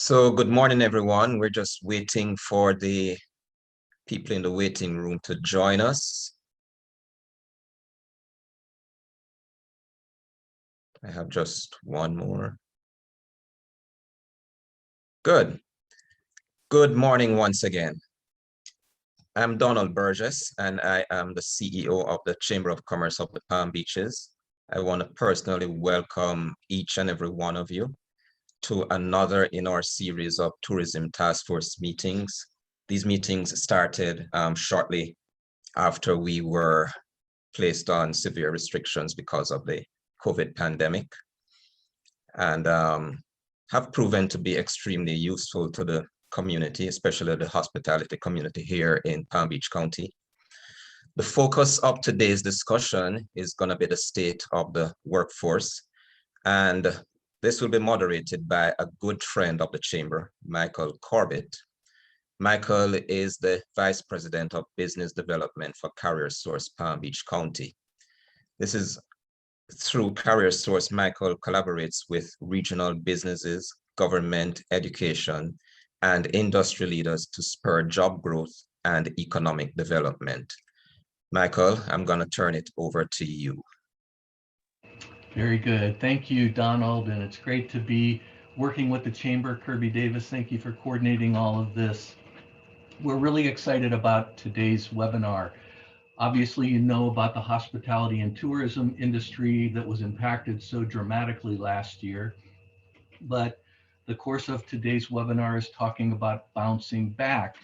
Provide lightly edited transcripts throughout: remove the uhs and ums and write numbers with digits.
So good morning, everyone. We're just waiting for the people in the waiting room to join us. I have just one more. Good. Good morning once again. I'm Donald Burgess, and I am the CEO of the Chamber of Commerce of the Palm Beaches. I want to personally welcome each and every one of you to another in our series of Tourism Task Force meetings. These meetings started shortly after we were placed on severe restrictions because of the COVID pandemic, and have proven to be extremely useful to the community, especially the hospitality community here in Palm Beach County. The focus of today's discussion is going to be the state of the workforce, and this will be moderated by a good friend of the Chamber, Michael Corbett. Michael is the Vice President of Business Development for CareerSource Palm Beach County. This is through CareerSource, Michael collaborates with regional businesses, government, education, and industry leaders to spur job growth and economic development. Michael, I'm going to turn it over to you. Very good. Thank you, Donald. And it's great to be working with the Chamber. Kirby Davis, thank you for coordinating all of this. We're really excited about today's webinar. Obviously, you know about the hospitality and tourism industry that was impacted so dramatically last year. But the course of today's webinar is talking about bouncing back.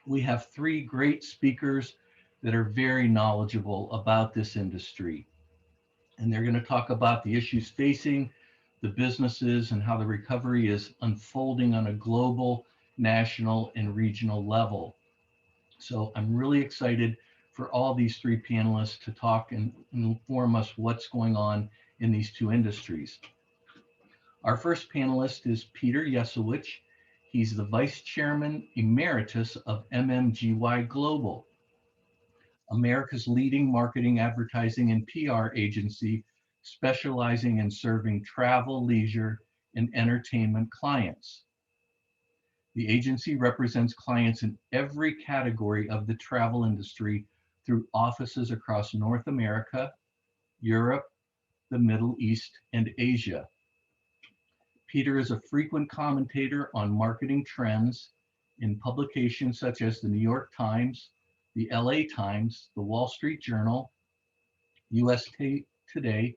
We have three great speakers that are very knowledgeable about this industry. And they're going to talk about the issues facing the businesses and how the recovery is unfolding on a global, national, and regional level. So I'm really excited for all these three panelists to talk and inform us what's going on in these two industries. Our first panelist is Peter Yesawich. He's the Vice Chairman Emeritus of MMGY Global, America's leading marketing, advertising, and PR agency specializing in serving travel, leisure, and entertainment clients. The agency represents clients in every category of the travel industry through offices across North America, Europe, the Middle East, and Asia. Peter is a frequent commentator on marketing trends in publications such as the New York Times, the LA Times, the Wall Street Journal, USA Today,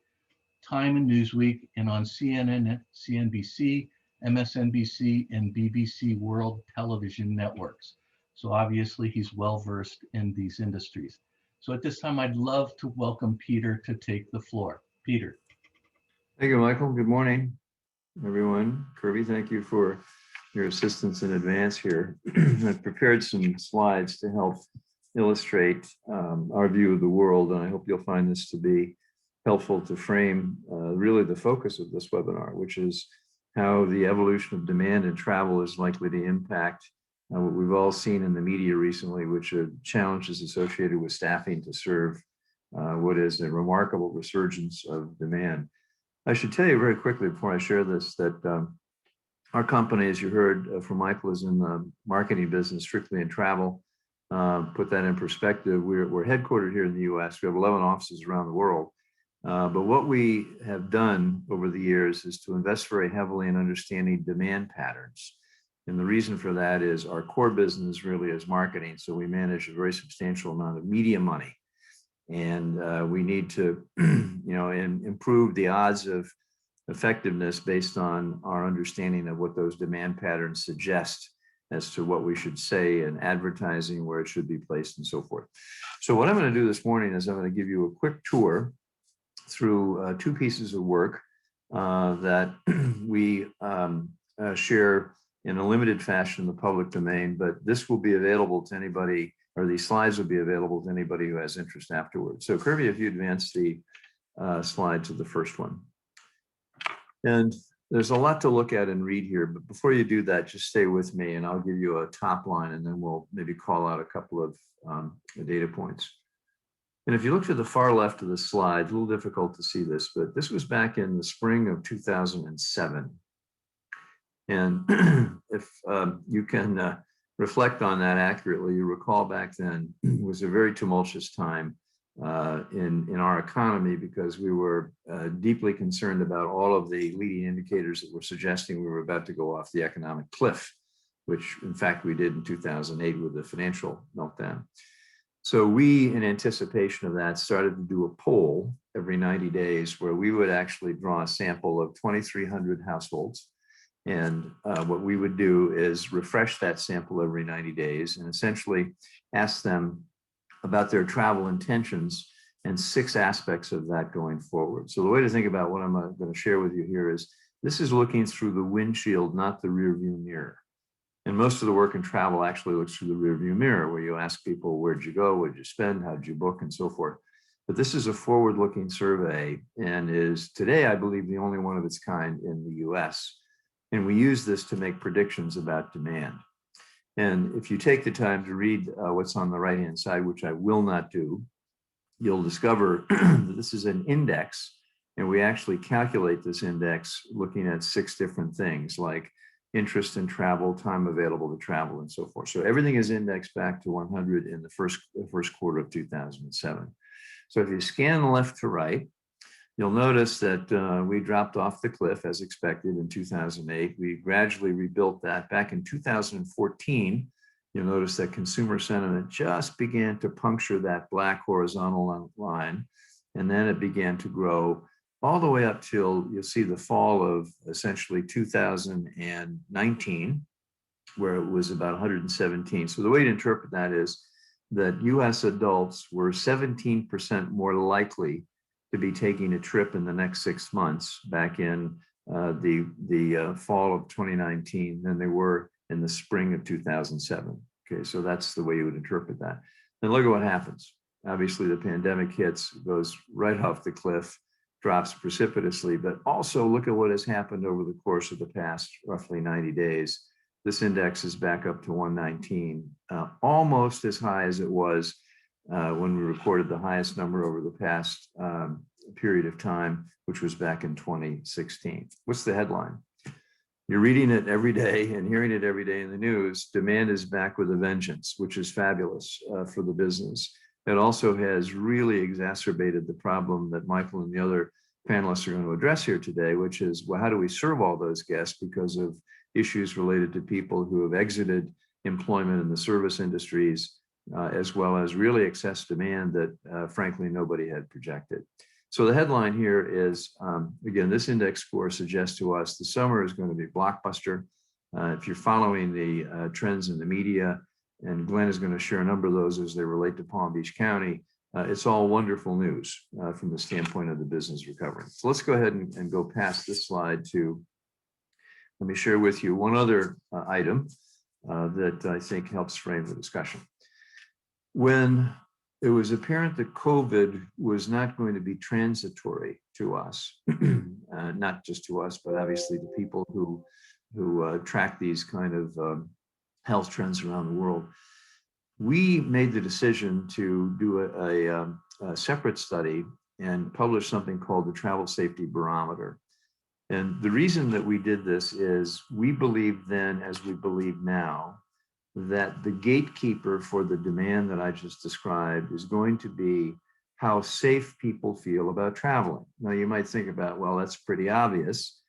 Time and Newsweek, and on CNN, CNBC, MSNBC, and BBC World Television Networks. So obviously he's well-versed in these industries. So at this time, I'd love to welcome Peter to take the floor. Peter. Thank you, Michael. Good morning, everyone. Kirby, thank you for your assistance in advance here. I've prepared some slides to help illustrate our view of the world, and I hope you'll find this to be helpful to frame really the focus of this webinar, which is how the evolution of demand in travel is likely to impact what we've all seen in the media recently, which are challenges associated with staffing to serve what is a remarkable resurgence of demand. I should tell you very quickly before I share this that our company, as you heard from Michael, is in the marketing business, strictly in travel. Put that in perspective, we're headquartered here in the US. We have 11 offices around the world. But what we have done over the years is to invest very heavily in understanding demand patterns. And the reason for that is our core business really is marketing. So we manage a very substantial amount of media money. And we need to, improve the odds of effectiveness based on our understanding of what those demand patterns suggest as to what we should say in advertising, where it should be placed, and so forth. So what I'm going to do this morning is I'm going to give you a quick tour through two pieces of work that we share in a limited fashion in the public domain, but this will be available to anybody, or these slides will be available to anybody who has interest afterwards. So Kirby, if you advance the slide to the first one. And there's a lot to look at and read here, but before you do that, just stay with me and I'll give you a top line and then we'll maybe call out a couple of data points. And if you look to the far left of the slide, a little difficult to see this, but this was back in the spring of 2007. And if you can reflect on that accurately, you recall back then was a very tumultuous time in our economy, because we were deeply concerned about all of the leading indicators that were suggesting we were about to go off the economic cliff, which in fact we did in 2008 with the financial meltdown. So we, in anticipation of that, started to do a poll every 90 days where we would actually draw a sample of 2,300 households. And what we would do is refresh that sample every 90 days and essentially ask them about their travel intentions and 6 aspects of that going forward. So the way to think about what I'm going to share with you here is this is looking through the windshield, not the rear view mirror. And most of the work in travel actually looks through the rear view mirror, where you ask people, where'd you go, what'd you spend, how'd you book, and so forth. But this is a forward-looking survey and is today, I believe, the only one of its kind in the US. And we use this to make predictions about demand. And if you take the time to read what's on the right-hand side, which I will not do, you'll discover that this is an index. And we actually calculate this index looking at 6 different things like interest in travel, time available to travel, and so forth. So everything is indexed back to 100 in the first quarter of 2007. So if you scan left to right, you'll notice that we dropped off the cliff as expected in 2008. We gradually rebuilt that. Back in 2014, you'll notice that consumer sentiment just began to puncture that black horizontal line, and then it began to grow all the way up till you'll see the fall of essentially 2019, where it was about 117. So the way to interpret that is that US adults were 17% more likely to be taking a trip in the next 6 months back in the fall of 2019 than they were in the spring of 2007. Okay, so that's the way you would interpret that. Then look at what happens. Obviously, the pandemic hits, goes right off the cliff, drops precipitously, but also look at what has happened over the course of the past roughly 90 days. This index is back up to 119, almost as high as it was when we recorded the highest number over the past period of time, which was back in 2016. What's the headline? You're reading it every day and hearing it every day in the news. Demand is back with a vengeance, which is fabulous for the business. It also has really exacerbated the problem that Michael and the other panelists are going to address here today, which is, well, how do we serve all those guests because of issues related to people who have exited employment in the service industries, as well as really excess demand that frankly nobody had projected. So the headline here is, again, this index score suggests to us the summer is going to be blockbuster. If you're following the trends in the media, and Glen is going to share a number of those as they relate to Palm Beach County, it's all wonderful news from the standpoint of the business recovery. So let's go ahead and go past this slide to, let me share with you one other item that I think helps frame the discussion. When it was apparent that COVID was not going to be transitory to us, not just to us, but obviously to people who track these kind of health trends around the world, we made the decision to do a separate study and publish something called the Travel Safety Barometer. And the reason that we did this is we believed then, as we believe now, that the gatekeeper for the demand that I just described is going to be how safe people feel about traveling. Now, you might think about, well, that's pretty obvious.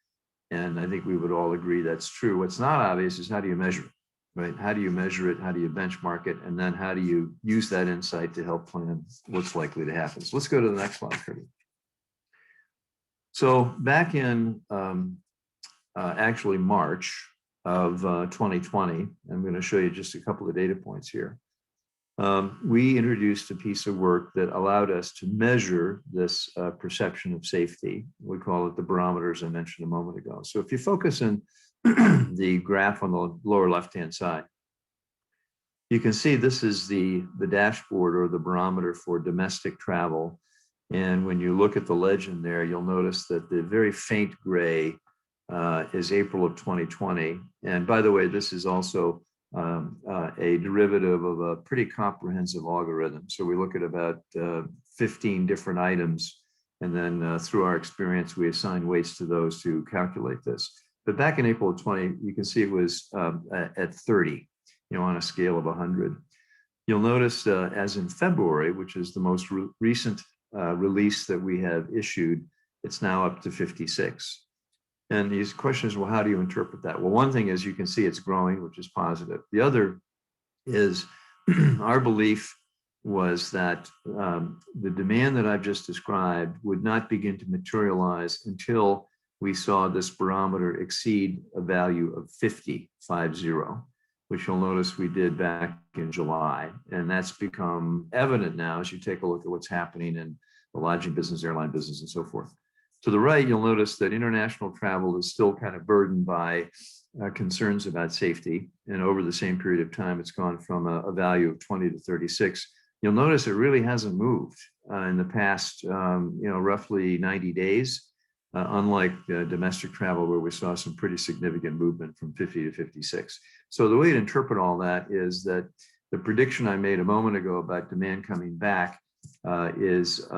And I think we would all agree that's true. What's not obvious is how do you measure it, right? How do you measure it? How do you benchmark it? And then how do you use that insight to help plan what's likely to happen? So let's go to the next slide, Kirby. So back in actually March of 2020, I'm going to show you just a couple of data points here. We introduced a piece of work that allowed us to measure this perception of safety. We call it the barometer, as I mentioned a moment ago. So if you focus on the graph on the lower left-hand side, you can see this is the dashboard or the barometer for domestic travel. And when you look at the legend there, you'll notice that the very faint gray is April of 2020. And by the way, this is also a derivative of a pretty comprehensive algorithm. So we look at about 15 different items, and then through our experience, we assign weights to those to calculate this. But back in April of 20, you can see it was at 30, on a scale of 100. You'll notice as in February, which is the most recent release that we have issued, it's now up to 56. And the question is, well, how do you interpret that? Well, one thing is you can see it's growing, which is positive. The other is our belief was that the demand that I've just described would not begin to materialize until we saw this barometer exceed a value of 50, which you'll notice we did back in July. And that's become evident now as you take a look at what's happening in the lodging business, airline business, and so forth. To the right, you'll notice that international travel is still kind of burdened by concerns about safety. And over the same period of time, it's gone from a value of 20 to 36. You'll notice it really hasn't moved in the past, roughly 90 days, unlike domestic travel, where we saw some pretty significant movement from 50 to 56. So the way to interpret all that is that the prediction I made a moment ago about demand coming back is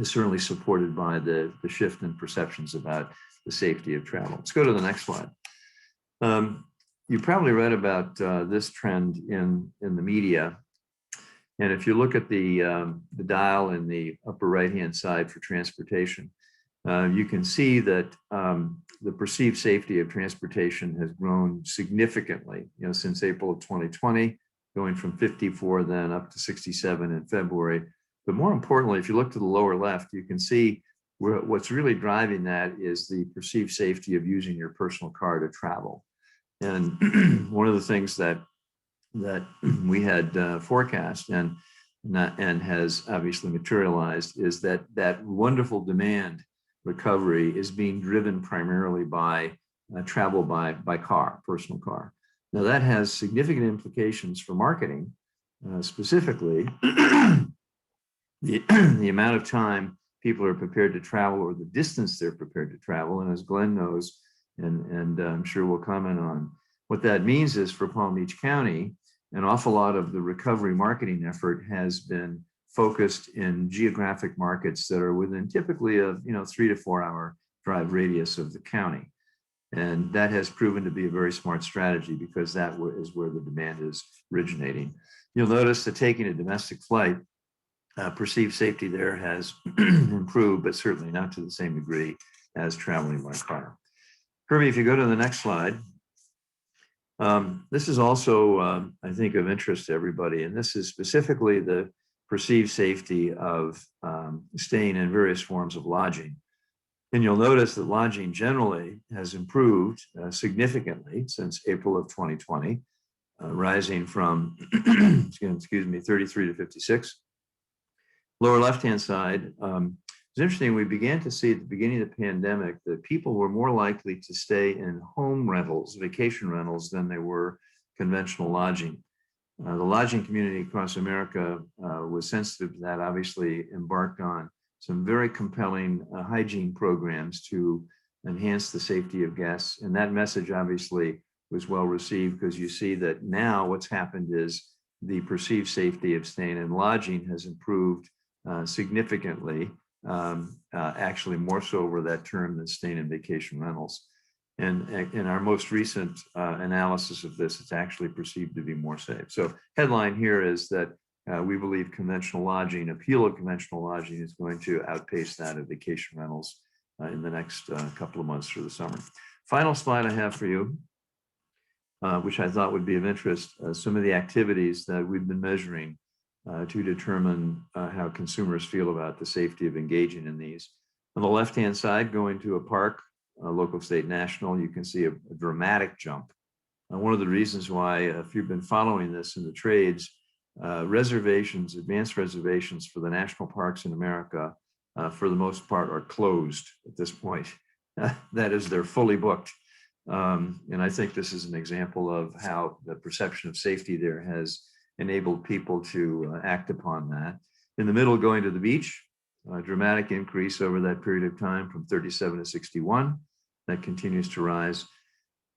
certainly supported by the shift in perceptions about the safety of travel. Let's go to the next slide. You probably read about this trend in the media. And if you look at the dial in the upper right-hand side for transportation, you can see that the perceived safety of transportation has grown significantly, since April of 2020, going from 54 then up to 67 in February. But more importantly, if you look to the lower left, you can see what's really driving that is the perceived safety of using your personal car to travel. And one of the things that we had forecast and has obviously materialized is that wonderful demand recovery is being driven primarily by travel by car, personal car. Now that has significant implications for marketing, specifically the amount of time people are prepared to travel or the distance they're prepared to travel. And as Glen knows, and I'm sure we'll comment on, what that means is for Palm Beach County, an awful lot of the recovery marketing effort has been focused in geographic markets that are within typically a 3 to 4 hour drive radius of the county. And that has proven to be a very smart strategy because that is where the demand is originating. You'll notice that taking a domestic flight, perceived safety there has improved, but certainly not to the same degree as traveling by car. Kirby, if you go to the next slide, this is also, I think, of interest to everybody, and this is specifically the perceived safety of staying in various forms of lodging. And you'll notice that lodging generally has improved significantly since April of 2020, rising from, 33 to 56. Lower left-hand side, it's interesting, we began to see at the beginning of the pandemic that people were more likely to stay in home rentals, vacation rentals, than they were conventional lodging. The lodging community across America was sensitive to that, obviously embarked on some very compelling hygiene programs to enhance the safety of guests. And that message obviously was well received because you see that now what's happened is the perceived safety of staying in lodging has improved significantly, actually more so over that term than staying in vacation rentals. And in our most recent analysis of this, it's actually perceived to be more safe. So headline here is that we believe conventional lodging, appeal of conventional lodging is going to outpace that of vacation rentals in the next couple of months through the summer. Final slide I have for you, which I thought would be of interest, some of the activities that we've been measuring to determine how consumers feel about the safety of engaging in these. On the left-hand side, going to a park, local, state, national, you can see a dramatic jump. One of the reasons why, if you've been following this in the trades, reservations, advanced reservations for the national parks in America, for the most part, are closed at this point. That is, they're fully booked. And I think this is an example of how the perception of safety there has enabled people to act upon that. In the middle, going to the beach, a dramatic increase over that period of time from 37 to 61. That continues to rise.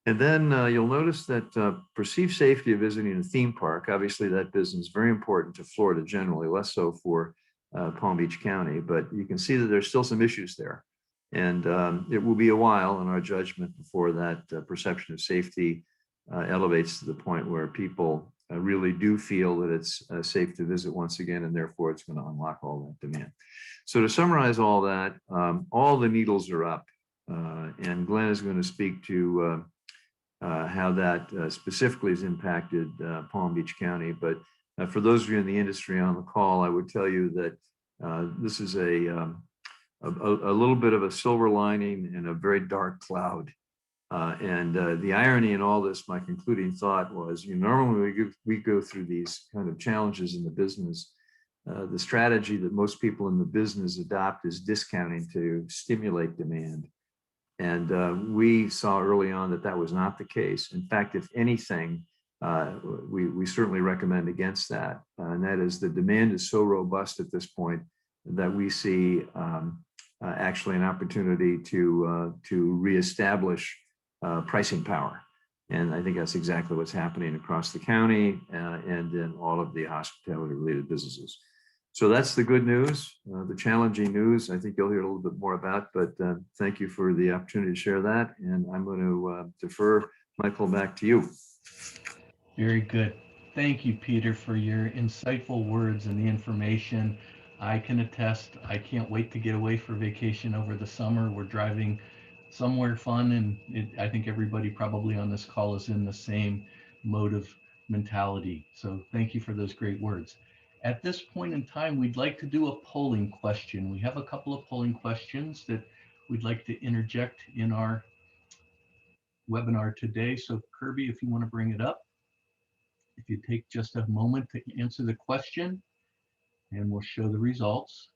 And then you'll notice that perceived safety of visiting a theme park, obviously that business is very important to Florida generally, less so for Palm Beach County, but you can see that there's still some issues there. And it will be a while in our judgment before that perception of safety elevates to the point where people really do feel that it's safe to visit once again, and therefore it's going to unlock all that demand. So to summarize all that, all the needles are up, and Glen is going to speak to how that specifically has impacted Palm Beach County. But for those of you in the industry on the call, I would tell you that this is a little bit of a silver lining in a very dark cloud. The irony in all this, my concluding thought was, normally we go through these kind of challenges in the business. The strategy that most people in the business adopt is discounting to stimulate demand. And we saw early on that that was not the case. In fact, if anything, we certainly recommend against that. And that is, the demand is so robust at this point that we see actually an opportunity to reestablish pricing power. And I think that's exactly what's happening across the county and in all of the hospitality related businesses. So that's the good news. The challenging news, I think you'll hear a little bit more about, but thank you for the opportunity to share that. And I'm going to defer, Michael, back to you. Very good. Thank you, Peter, for your insightful words and the information. I can attest, I can't wait to get away for vacation over the summer. We're driving somewhere fun, and I think everybody probably on this call is in the same mode of mentality. So thank you for those great words. At this point in time, we'd like to do a polling question. We have a couple of polling questions that we'd like to interject in our webinar today. So Kirby, if you want to bring it up, if you take just a moment to answer the question, and we'll show the results.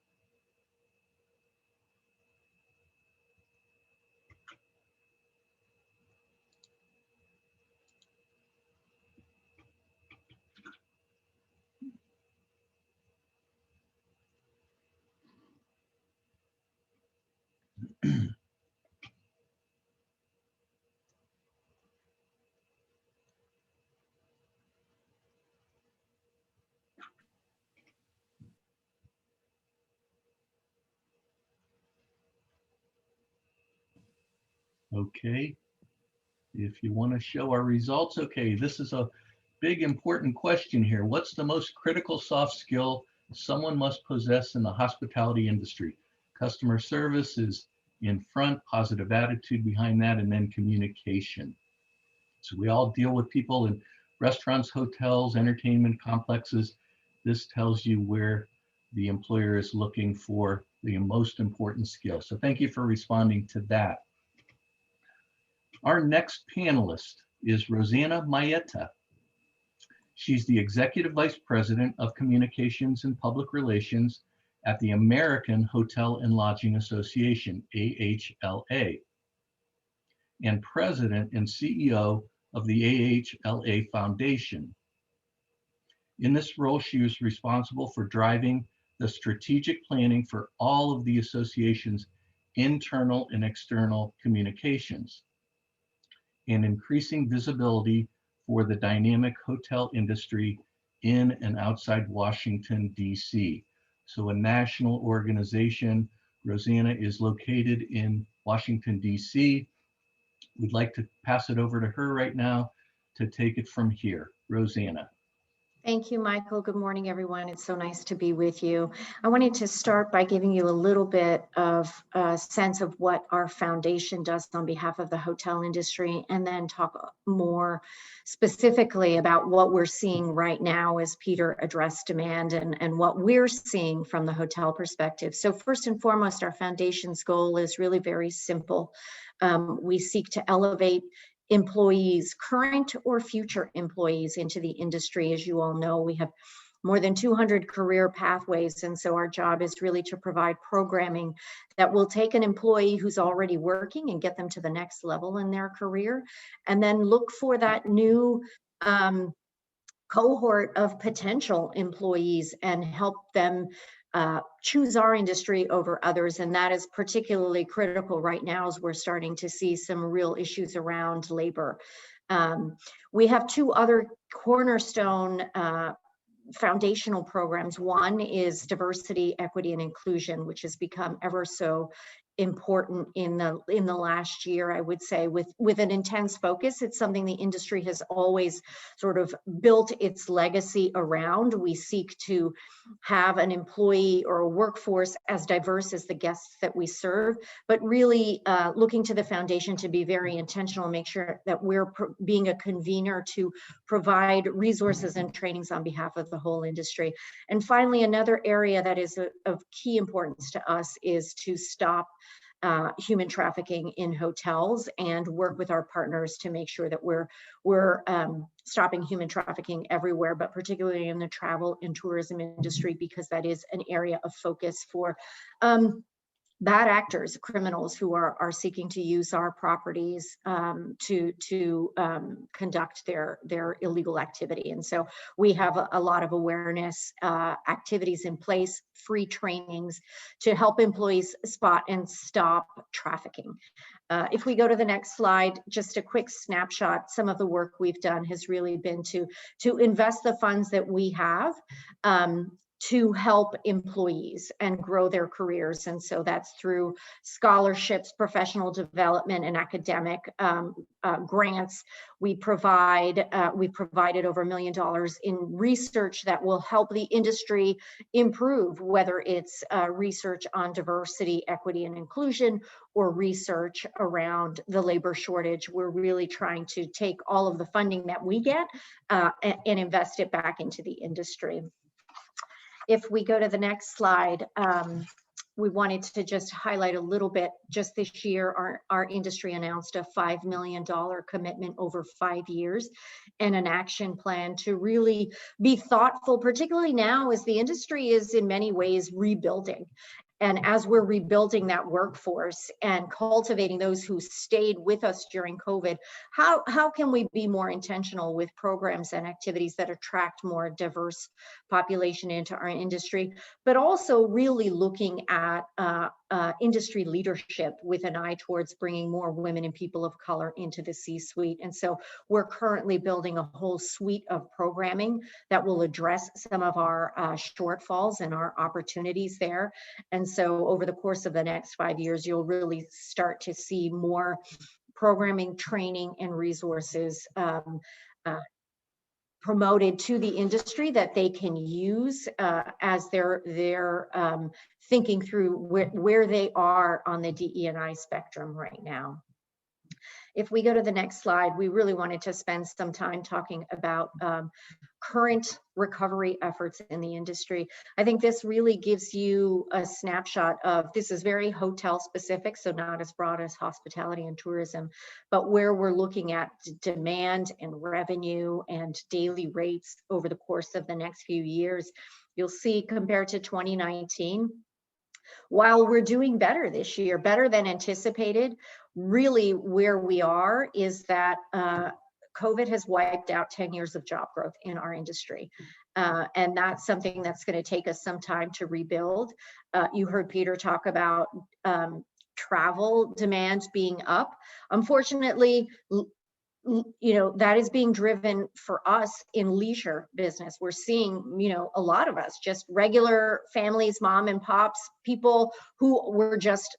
Okay, if you want to show our results. Okay, this is a big important question here. What's the most critical soft skill someone must possess in the hospitality industry? Customer service is in front, positive attitude behind that, and then communication. So we all deal with people in restaurants, hotels, entertainment complexes. This tells you where the employer is looking for the most important skill. So thank you for responding to that. Our next panelist is Rosanna Maietta. She's the Executive Vice President of Communications and Public Relations at the American Hotel and Lodging Association, AHLA, and President and CEO of the AHLA Foundation. In this role, she is responsible for driving the strategic planning for all of the association's internal and external communications, and increasing visibility for the dynamic hotel industry in and outside Washington, D.C. So a national organization. Rosanna is located in Washington, D.C. We'd like to pass it over to her right now to take it from here. Rosanna. Thank you, Michael. Good morning, everyone. It's so nice to be with you. I wanted to start by giving you a little bit of a sense of what our foundation does on behalf of the hotel industry, and then talk more specifically about what we're seeing right now as Peter addressed demand and what we're seeing from the hotel perspective. So first and foremost, our foundation's goal is really very simple. We seek to elevate employees, current or future employees, into the industry. As you all know, we have more than 200 career pathways, and so our job is really to provide programming that will take an employee who's already working and get them to the next level in their career, and then look for that new cohort of potential employees and help them choose our industry over others. And that is particularly critical right now as we're starting to see some real issues around labor. We have two other cornerstone foundational programs. One is diversity, equity, and inclusion, which has become ever so important in the last year, I would say, with an intense focus. It's something the industry has always sort of built its legacy around. We seek to have an employee or a workforce as diverse as the guests that we serve, but really looking to the foundation to be very intentional and make sure that we're being a convener to provide resources and trainings on behalf of the whole industry. And finally, another area that is of key importance to us is to stop human trafficking in hotels and work with our partners to make sure that we're stopping human trafficking everywhere, but particularly in the travel and tourism industry, because that is an area of focus for bad actors, criminals who are seeking to use our properties to conduct their illegal activity. And so we have a lot of awareness activities in place, free trainings to help employees spot and stop trafficking. If we go to the next slide, just a quick snapshot. Some of the work we've done has really been to invest the funds that we have to help employees and grow their careers. And so that's through scholarships, professional development, and academic grants. We provided over $1 million in research that will help the industry improve, whether it's research on diversity, equity, and inclusion, or research around the labor shortage. We're really trying to take all of the funding that we get and invest it back into the industry. If we go to the next slide, we wanted to just highlight a little bit. Just this year, our industry announced a $5 million commitment over 5 years and an action plan to really be thoughtful, particularly now as the industry is in many ways rebuilding. And as we're rebuilding that workforce and cultivating those who stayed with us during COVID, how can we be more intentional with programs and activities that attract more diverse population into our industry, but also really looking at industry leadership with an eye towards bringing more women and people of color into the C-suite. And so we're currently building a whole suite of programming that will address some of our shortfalls and our opportunities there. And so over the course of the next 5 years, you'll really start to see more programming, training, and resources promoted to the industry that they can use as they're thinking through where they are on the DE&I spectrum right now. If we go to the next slide, we really wanted to spend some time talking about current recovery efforts in the industry. I think this really gives you a snapshot of, this is very hotel specific, so not as broad as hospitality and tourism, but where we're looking at demand and revenue and daily rates over the course of the next few years. You'll see compared to 2019, while we're doing better this year, better than anticipated, really where we are is that COVID has wiped out 10 years of job growth in our industry. And that's something that's going to take us some time to rebuild. You heard Peter talk about travel demand being up. Unfortunately, that is being driven for us in leisure business. We're seeing, a lot of us, just regular families, mom and pops, people who were just,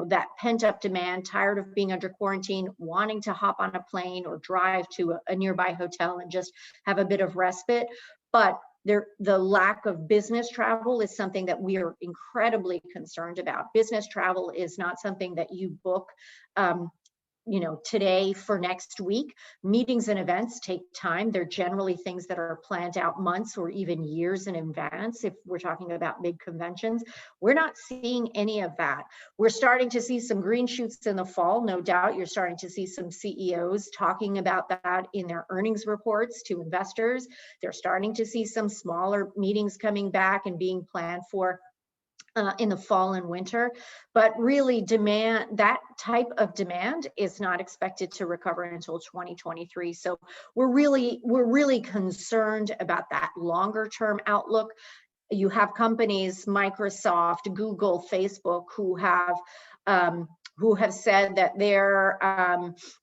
that pent up demand, tired of being under quarantine, wanting to hop on a plane or drive to a nearby hotel and just have a bit of respite. But the lack of business travel is something that we are incredibly concerned about. Business travel is not something that you book today for next week. Meetings and events take time. They're generally things that are planned out months or even years in advance. If we're talking about big conventions, we're not seeing any of that. We're starting to see some green shoots in the fall. No doubt you're starting to see some CEOs talking about that in their earnings reports to investors. They're starting to see some smaller meetings coming back and being planned for in the fall and winter, but really that type of demand is not expected to recover until 2023. So we're really concerned about that longer term outlook. You have companies, Microsoft, Google, Facebook, who have said that they're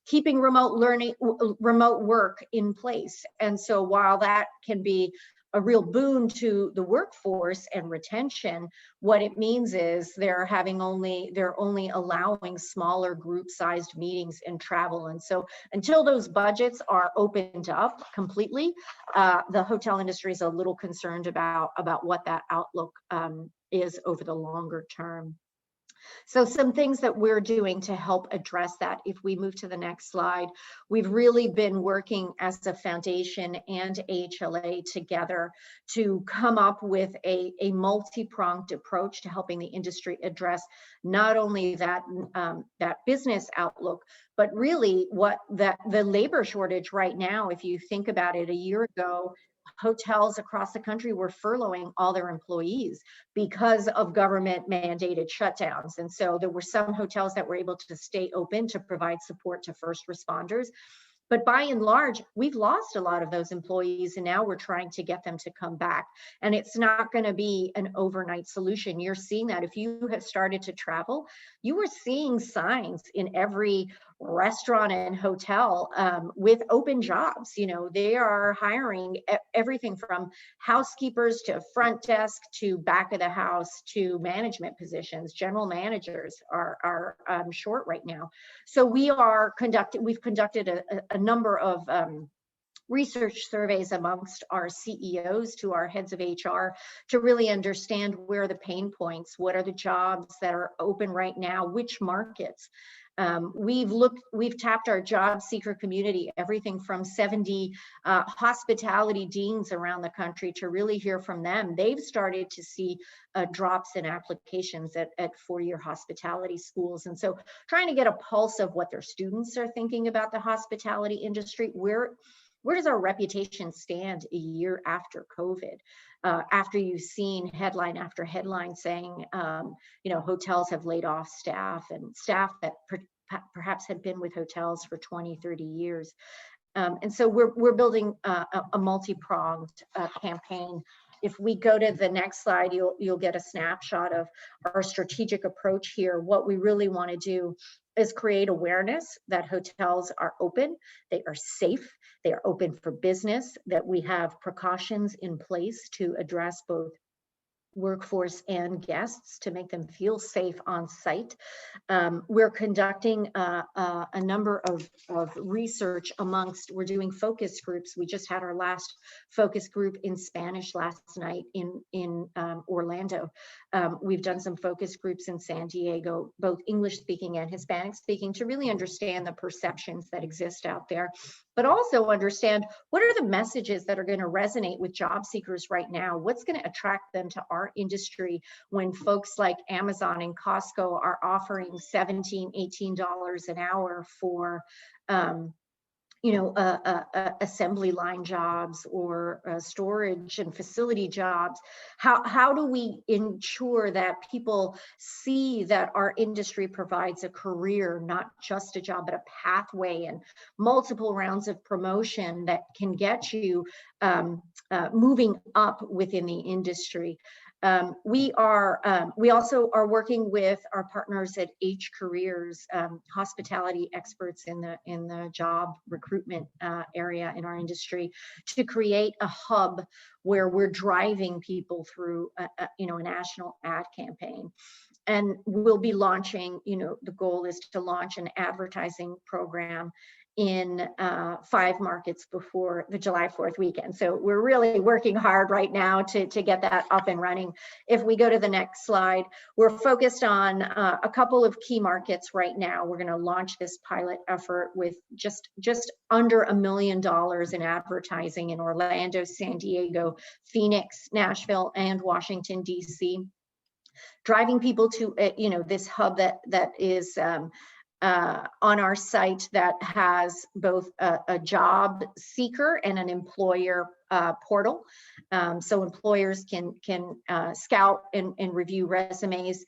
keeping remote work in place. And so while that can be a real boon to the workforce and retention. What it means is they're only allowing smaller group-sized meetings and travel. And so until those budgets are opened up completely, the hotel industry is a little concerned about what that outlook is over the longer term. So some things that we're doing to help address that, if we move to the next slide, we've really been working as a foundation and AHLA together to come up with a multi-pronged approach to helping the industry address not only that business outlook, but really the labor shortage right now. If you think about it, a year ago, hotels across the country were furloughing all their employees because of government mandated shutdowns. And so there were some hotels that were able to stay open to provide support to first responders. But by and large, we've lost a lot of those employees, and now we're trying to get them to come back. And it's not going to be an overnight solution. You're seeing that if you have started to travel, you are seeing signs in every restaurant and hotel with open jobs. You know, they are hiring everything from housekeepers to front desk to back of the house to management positions. General managers are short right now. So we've conducted a number of research surveys amongst our CEOs to our heads of HR to really understand where are the pain points, what are the jobs that are open right now, which markets. We've tapped our job seeker community, everything from 70 hospitality deans around the country, to really hear from them. They've started to see drops in applications at four-year hospitality schools. And so trying to get a pulse of what their students are thinking about the hospitality industry. Where does our reputation stand a year after COVID? After you've seen headline after headline saying, you know, hotels have laid off staff, and staff that perhaps had been with hotels for 20, 30 years. And so we're building a multi-pronged campaign. If we go to the next slide, you'll get a snapshot of our strategic approach here. What we really want to do is create awareness that hotels are open, they are safe, they are open for business, that we have precautions in place to address both workforce and guests to make them feel safe on site. We're conducting a number of research we're doing focus groups. We just had our last focus group in Spanish last night in Orlando. We've done some focus groups in San Diego, both English speaking and Hispanic speaking, to really understand the perceptions that exist out there, but also understand what are the messages that are going to resonate with job seekers right now. What's going to attract them to our industry when folks like Amazon and Costco are offering $17, $18 an hour for assembly line jobs or storage and facility jobs. How do we ensure that people see that our industry provides a career, not just a job, but a pathway and multiple rounds of promotion that can get you moving up within the industry? We also are working with our partners at H Careers, hospitality experts in the job recruitment area in our industry, to create a hub where we're driving people through a national ad campaign. And we'll be launching, the goal is to launch an advertising program in 5 markets before the July 4th weekend. So we're really working hard right now to get that up and running. If we go to the next slide, we're focused on a couple of key markets right now. We're going to launch this pilot effort with just under $1 million in advertising in Orlando, San Diego, Phoenix, Nashville, and Washington, D.C. Driving people to this hub that is on our site that has both a job seeker and an employer portal. So employers can scout and review resumes.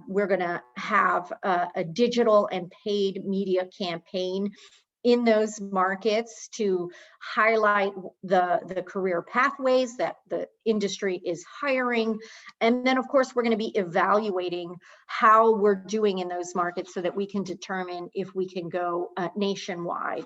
We're going to have a digital and paid media campaign in those markets to highlight the career pathways that the industry is hiring. And then of course, we're going to be evaluating how we're doing in those markets so that we can determine if we can go nationwide.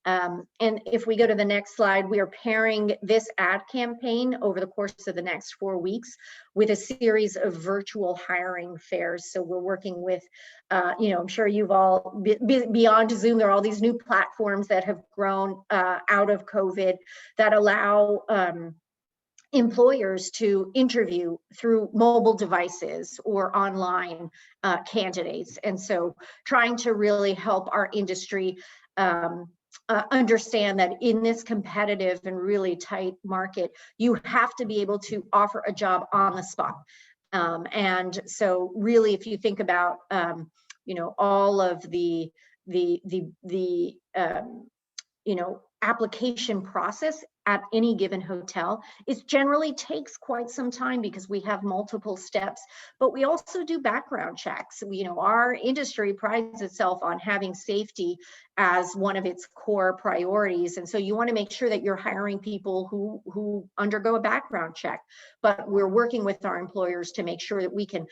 And if we go to the next slide, we are pairing this ad campaign over the course of the next 4 weeks with a series of virtual hiring fairs. So we're working with, I'm sure you've all, beyond Zoom, there are all these new platforms that have grown out of COVID that allow employers to interview through mobile devices or online candidates. And so trying to really help our industry understand that in this competitive and really tight market, you have to be able to offer a job on the spot. And so really, if you think about, all of the application process at any given hotel, it generally takes quite some time because we have multiple steps, but we also do background checks. Our industry prides itself on having safety as one of its core priorities. And so you want to make sure that you're hiring people who undergo a background check, but we're working with our employers to make sure that we can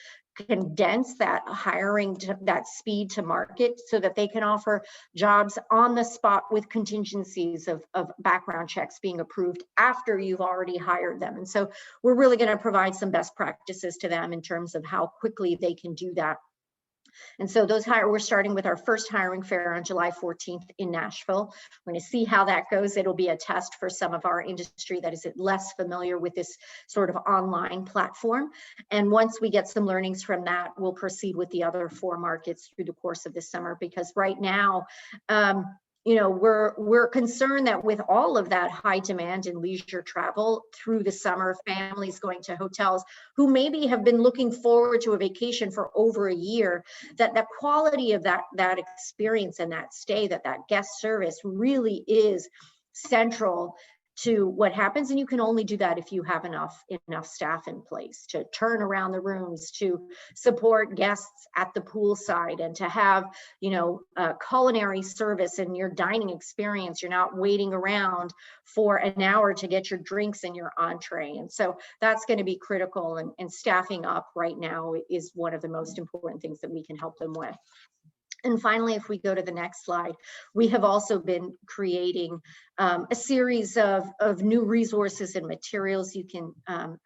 condense that hiring to that speed to market so that they can offer jobs on the spot with contingencies of background checks being approved after you've already hired them. And so we're really going to provide some best practices to them in terms of how quickly they can do that. And so we're starting with our first hiring fair on July 14th in Nashville. We're going to see how that goes. It'll be a test for some of our industry that is less familiar with this sort of online platform. And once we get some learnings from that, we'll proceed with the other 4 markets through the course of this summer, because right now, we're concerned that with all of that high demand in leisure travel through the summer, families going to hotels who maybe have been looking forward to a vacation for over a year, that the quality of that experience and that stay, that guest service really is central to what happens. And you can only do that if you have enough staff in place to turn around the rooms, to support guests at the poolside, and to have, culinary service in your dining experience. You're not waiting around for an hour to get your drinks and your entree. And so that's going to be critical, and staffing up right now is one of the most important things that we can help them with. And finally, if we go to the next slide, we have also been creating a series of new resources and materials. You can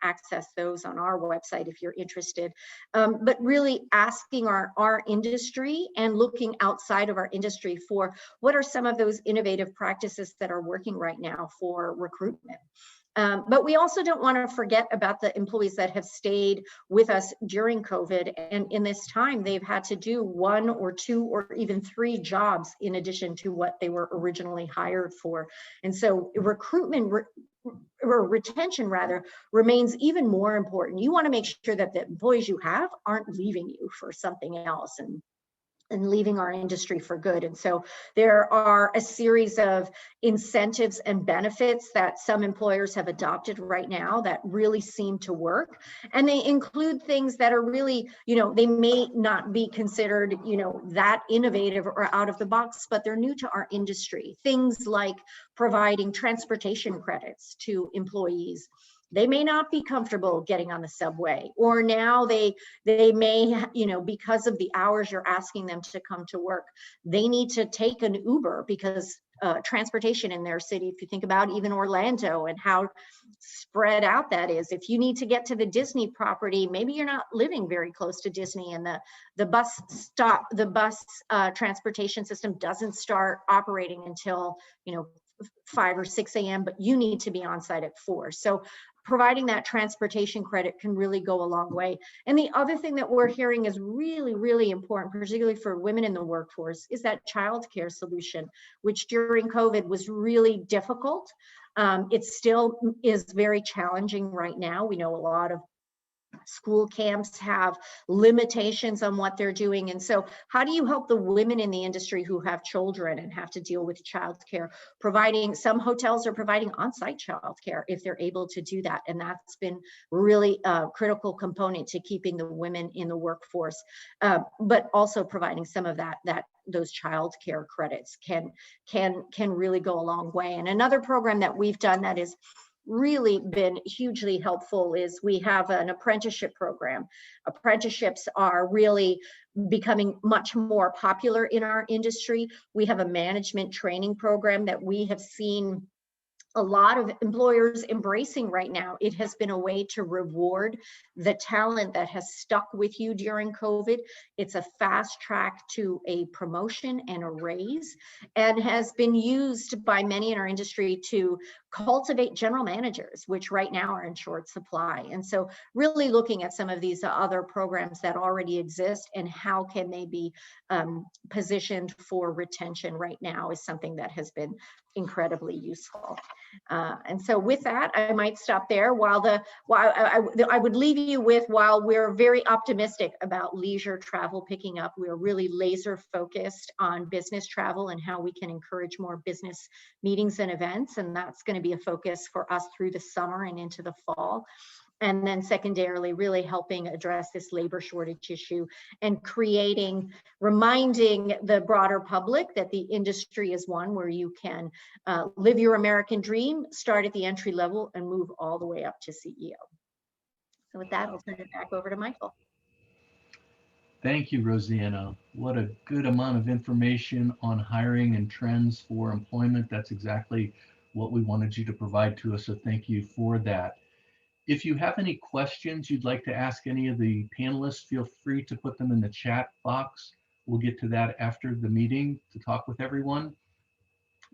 access those on our website if you're interested. But really asking our industry and looking outside of our industry for what are some of those innovative practices that are working right now for recruitment. But we also don't want to forget about the employees that have stayed with us during COVID. And in this time, they've had to do 1 or 2 or even 3 jobs in addition to what they were originally hired for. And so recruitment or retention rather remains even more important. You want to make sure that the employees you have aren't leaving you for something else and leaving our industry for good. And so there are a series of incentives and benefits that some employers have adopted right now that really seem to work. And they include things that are really, they may not be considered, that innovative or out of the box, but they're new to our industry. Things like providing transportation credits to employees. They may not be comfortable getting on the subway, or now they may, because of the hours you're asking them to come to work, they need to take an Uber because transportation in their city, if you think about even Orlando and how spread out that is. If you need to get to the Disney property, maybe you're not living very close to Disney, and the bus transportation system doesn't start operating until 5 or 6 a.m., but you need to be on site at 4. So providing that transportation credit can really go a long way. And the other thing that we're hearing is really, really important, particularly for women in the workforce, is that childcare solution, which during COVID was really difficult. It still is very challenging right now. We know a lot of school camps have limitations on what they're doing. And so how do you help the women in the industry who have children and have to deal with childcare? Some hotels are providing on-site childcare if they're able to do that. And that's been really a critical component to keeping the women in the workforce, but also providing some of those childcare credits can really go a long way. And another program that we've done that is really been hugely helpful is we have an apprenticeship program. Apprenticeships are really becoming much more popular in our industry. We have a management training program that we have seen a lot of employers embracing right now. It has been a way to reward the talent that has stuck with you during COVID. It's a fast track to a promotion and a raise, and has been used by many in our industry to cultivate general managers, which right now are in short supply. And so really looking at some of these other programs that already exist and how can they be positioned for retention right now is something that has been incredibly useful. And so with that, I might stop there. I would leave you with, while we're very optimistic about leisure travel picking up, we're really laser focused on business travel and how we can encourage more business meetings and events. And that's going to be a focus for us through the summer and into the fall. And then secondarily, really helping address this labor shortage issue and reminding the broader public that the industry is one where you can live your American dream, start at the entry level and move all the way up to CEO. So with that, I'll turn it back over to Michael. Thank you, Rosanna. What a good amount of information on hiring and trends for employment. That's exactly what we wanted you to provide to us. So thank you for that. If you have any questions you'd like to ask any of the panelists, feel free to put them in the chat box. We'll get to that after the meeting to talk with everyone.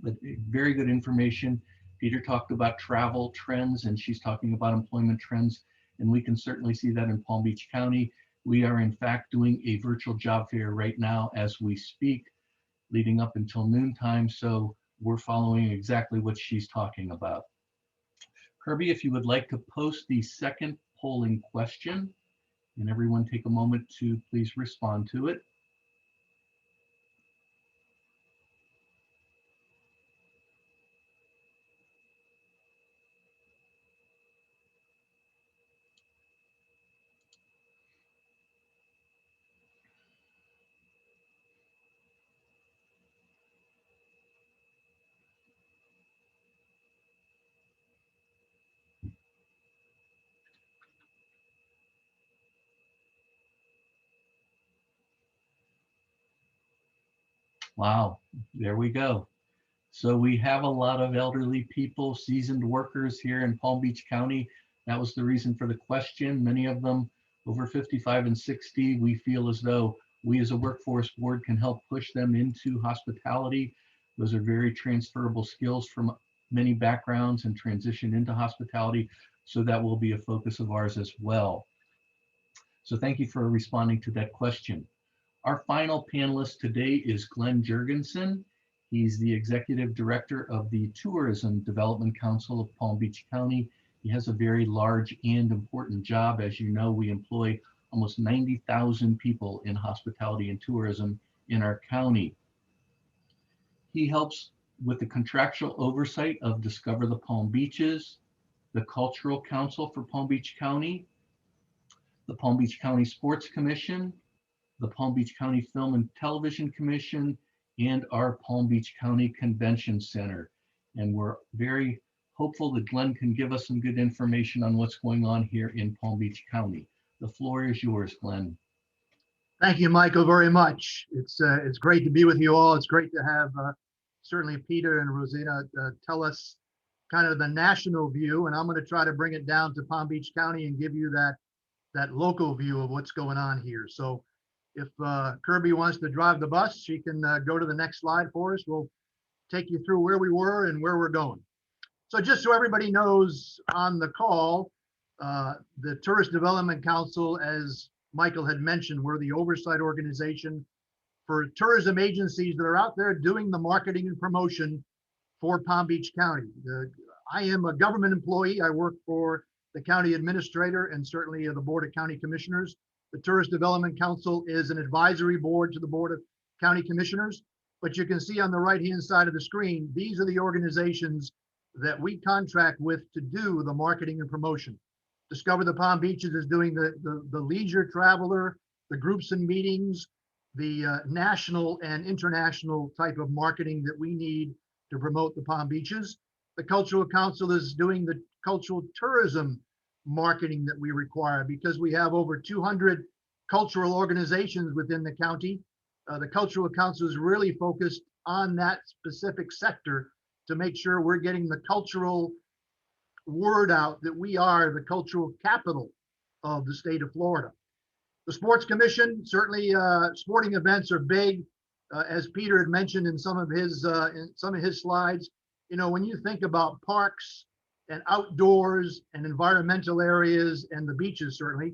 But very good information. Peter talked about travel trends and she's talking about employment trends, and we can certainly see that in Palm Beach County. We are in fact doing a virtual job fair right now as we speak, leading up until noontime. So we're following exactly what she's talking about. Kirby, if you would like to post the second polling question, and everyone take a moment to please respond to it. Wow, there we go. So we have a lot of elderly people, seasoned workers here in Palm Beach County. That was the reason for the question. Many of them over 55 and 60. We feel as though we as a workforce board can help push them into hospitality. Those are very transferable skills from many backgrounds and transition into hospitality. So that will be a focus of ours as well. So thank you for responding to that question. Our final panelist today is Glen Jergensen. He's the Executive Director of the Tourism Development Council of Palm Beach County. He has a very large and important job. As you know, we employ almost 90,000 people in hospitality and tourism in our county. He helps with the contractual oversight of Discover the Palm Beaches, the Cultural Council for Palm Beach County, the Palm Beach County Sports Commission, the Palm Beach County Film and Television Commission, and our Palm Beach County Convention Center. And we're very hopeful that Glen can give us some good information on what's going on here in Palm Beach County. The floor is yours, Glen. Thank you, Michael, very much. It's great to be with you all. It's great to have certainly Peter and Rosanna tell us kind of the national view, and I'm going to try to bring it down to Palm Beach County and give you that local view of what's going on here. So if Kirby wants to drive the bus, she can go to the next slide for us. We'll take you through where we were and where we're going. So just so everybody knows on the call, the Tourist Development Council, as Michael had mentioned, we're the oversight organization for tourism agencies that are out there doing the marketing and promotion for Palm Beach County. I am a government employee. I work for the county administrator and certainly the Board of County Commissioners. The Tourist Development Council is an advisory board to the Board of County Commissioners. But you can see on the right-hand side of the screen, these are the organizations that we contract with to do the marketing and promotion. Discover the Palm Beaches is doing the leisure traveler, the groups and meetings, the national and international type of marketing that we need to promote the Palm Beaches. The Cultural Council is doing the cultural tourism marketing that we require, because we have over 200 cultural organizations within the county. The cultural council is really focused on that specific sector to make sure we're getting the cultural word out that we are the cultural capital of the state of Florida. The Sports Commission, certainly sporting events are big. As Peter had mentioned in some of his slides, you know, when you think about parks and outdoors and environmental areas and the beaches, certainly,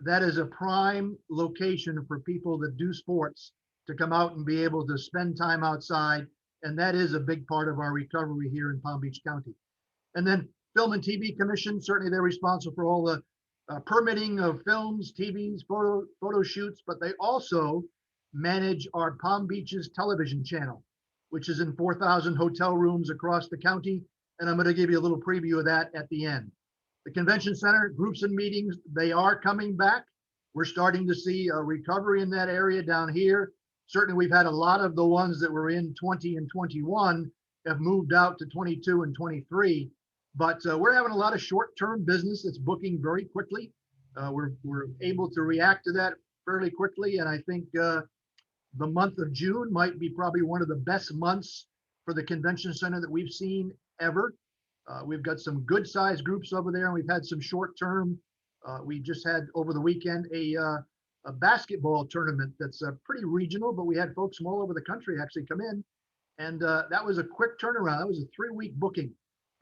that is a prime location for people that do sports to come out and be able to spend time outside. And that is a big part of our recovery here in Palm Beach County. And then Film and TV Commission, certainly they're responsible for all the permitting of films, TVs, photo shoots, but they also manage our Palm Beaches television channel, which is in 4,000 hotel rooms across the county. And I'm going to give you a little preview of that at the end. The convention center, groups and meetings, they are coming back. We're starting to see a recovery in that area down here. Certainly we've had a lot of the ones that were in 20 and 21 have moved out to 22 and 23. But we're having a lot of short-term business that's booking very quickly. We're able to react to that fairly quickly. And I think the month of June might be probably one of the best months for the convention center that we've seen ever. We've got some good sized groups over there, and we've had some short-term. We just had over the weekend a basketball tournament that's pretty regional, but we had folks from all over the country actually come in. And that was a quick turnaround. That was a 3-week booking.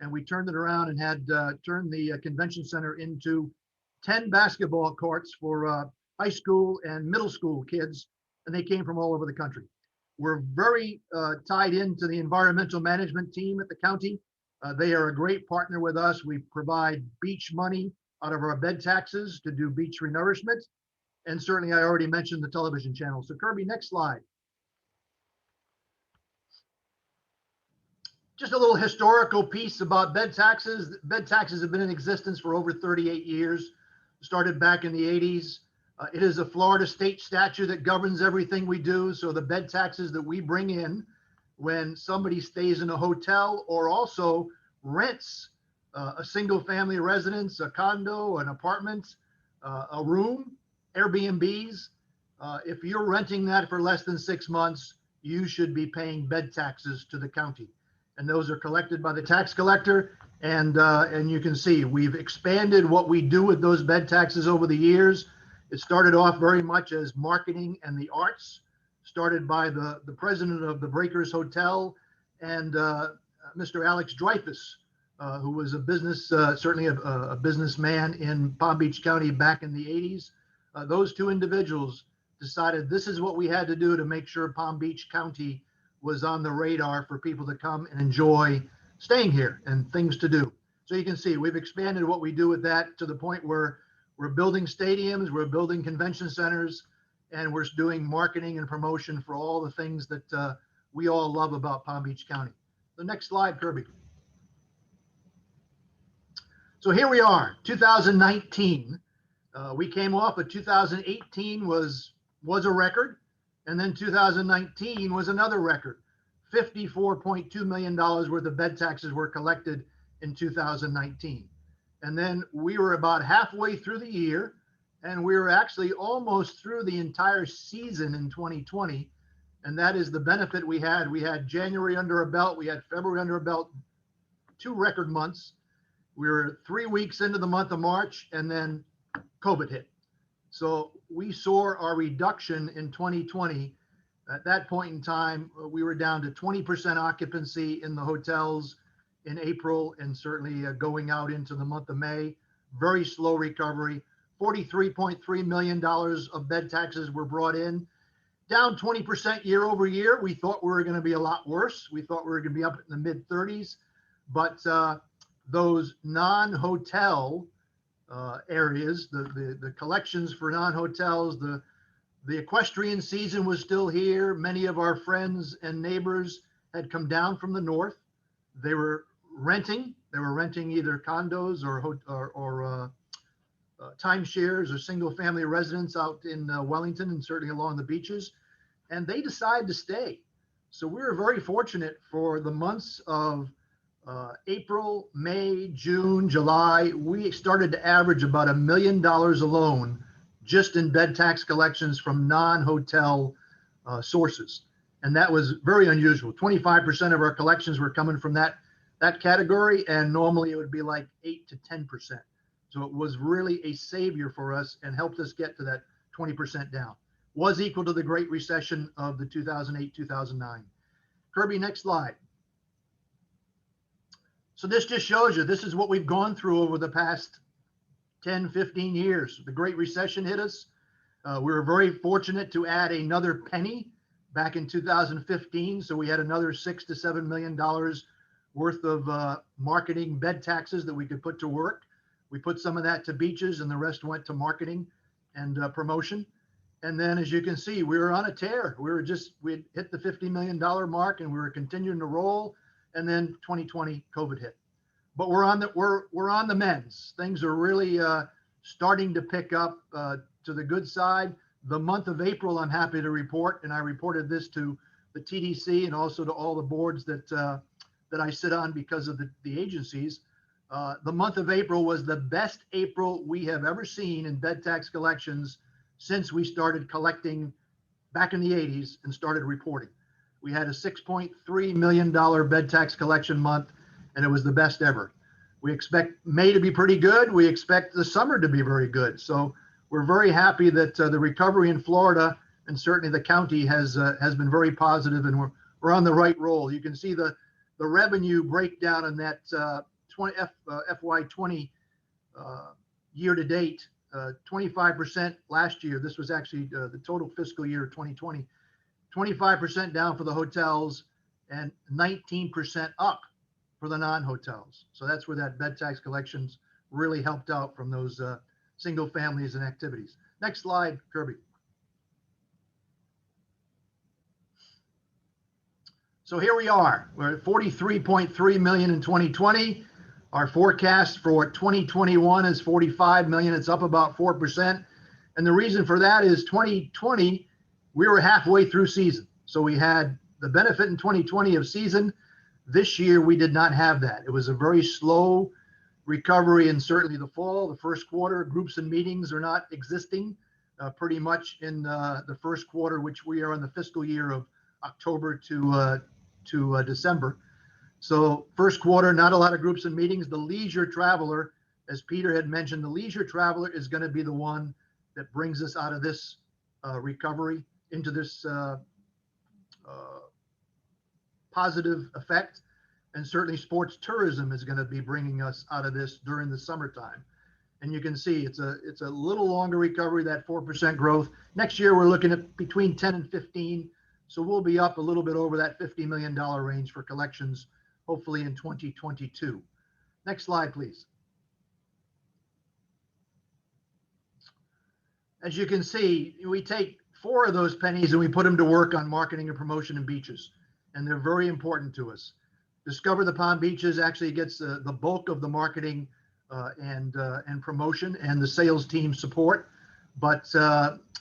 And we turned it around and had turned the convention center into 10 basketball courts for high school and middle school kids. And they came from all over the country. We're very tied into the environmental management team at the county. They are a great partner with us. We provide beach money out of our bed taxes to do beach renourishment. And certainly I already mentioned the television channel. So Kirby, next slide. Just a little historical piece about bed taxes. Bed taxes have been in existence for over 38 years, started back in the 80s. It is a Florida state statute that governs everything we do. So the bed taxes that we bring in when somebody stays in a hotel or also rents a single family residence, a condo, an apartment, a room, Airbnbs. If you're renting that for less than 6 months, you should be paying bed taxes to the county. And those are collected by the tax collector. And you can see we've expanded what we do with those bed taxes over the years. It started off very much as marketing and the arts, started by the president of the Breakers Hotel and Mr. Alex Dreyfus, who was a business, certainly a businessman in Palm Beach County back in the 80s. Those two individuals decided this is what we had to do to make sure Palm Beach County was on the radar for people to come and enjoy staying here and things to do. So you can see we've expanded what we do with that to the point where we're building stadiums, we're building convention centers, and we're doing marketing and promotion for all the things that we all love about Palm Beach County. The next slide, Kirby. So here we are, 2019. We came off of 2018 was a record. And then 2019 was another record. $54.2 million worth of bed taxes were collected in 2019. And then we were about halfway through the year, and we were actually almost through the entire season in 2020. And that is the benefit we had. We had January under our belt. We had February under our belt, 2 record months. We were 3 weeks into the month of March, and then COVID hit. So we saw our reduction in 2020. At that point in time, we were down to 20% occupancy in the hotels in April, and certainly going out into the month of May. Very slow recovery. $43.3 million of bed taxes were brought in, down 20% year over year. We thought we were going to be a lot worse. We thought we were going to be up in the mid 30s, but those non-hotel areas, the collections for non-hotels, the equestrian season was still here. Many of our friends and neighbors had come down from the north. They were renting either condos or timeshares or single family residents out in Wellington and certainly along the beaches, and they decided to stay. So we were very fortunate for the months of April, May, June, July, we started to average about $1 million alone just in bed tax collections from non-hotel sources. And that was very unusual. 25% of our collections were coming from that category, and normally it would be like 8 to 10%. So it was really a savior for us and helped us get to that 20% down. Was equal to the Great Recession of the 2008-2009. Kirby, next slide. So this just shows you, this is what we've gone through over the past 10, 15 years. The Great Recession hit us. We were very fortunate to add another penny back in 2015. So we had another $6 to $7 million worth of marketing bed taxes that we could put to work. We put some of that to beaches and the rest went to marketing and promotion. And then as you can see, we were on a tear. We hit the $50 million mark and we were continuing to roll. And then 2020 COVID hit. But we're on the mends. Things are really starting to pick up to the good side. The month of April, I'm happy to report, and I reported this to the TDC and also to all the boards that I sit on because of the agencies. The month of April was the best April we have ever seen in bed tax collections since we started collecting back in the 80s and started reporting. We had a $6.3 million bed tax collection month, and it was the best ever. We expect May to be pretty good. We expect the summer to be very good. So we're very happy that the recovery in Florida and certainly the county has been very positive, and we're on the right roll. You can see the revenue breakdown in that FY20 year to date, 25% last year. This was actually the total fiscal year 2020. 25% down for the hotels and 19% up for the non-hotels. So that's where that bed tax collections really helped out from those single families and activities. Next slide, Kirby. So here we are. We're at 43.3 million in 2020. Our forecast for 2021 is 45 million. It's up about 4%. And the reason for that is 2020, we were halfway through season. So we had the benefit in 2020 of season. This year, we did not have that. It was a very slow recovery in certainly the fall, the first quarter. Groups and meetings are not existing pretty much in the first quarter, which we are in the fiscal year of October to December. So first quarter, not a lot of groups and meetings. The leisure traveler, as Peter had mentioned, the leisure traveler is going to be the one that brings us out of this recovery into this positive effect. And certainly sports tourism is going to be bringing us out of this during the summertime. And you can see it's a little longer recovery, that 4% growth. Next year, we're looking at between 10 and 15. So we'll be up a little bit over that $50 million range for collections, hopefully in 2022. Next slide, please. As you can see, we take 4 of those pennies and we put them to work on marketing and promotion and beaches. And they're very important to us. Discover the Palm Beaches actually gets the bulk of the marketing and promotion and the sales team support. But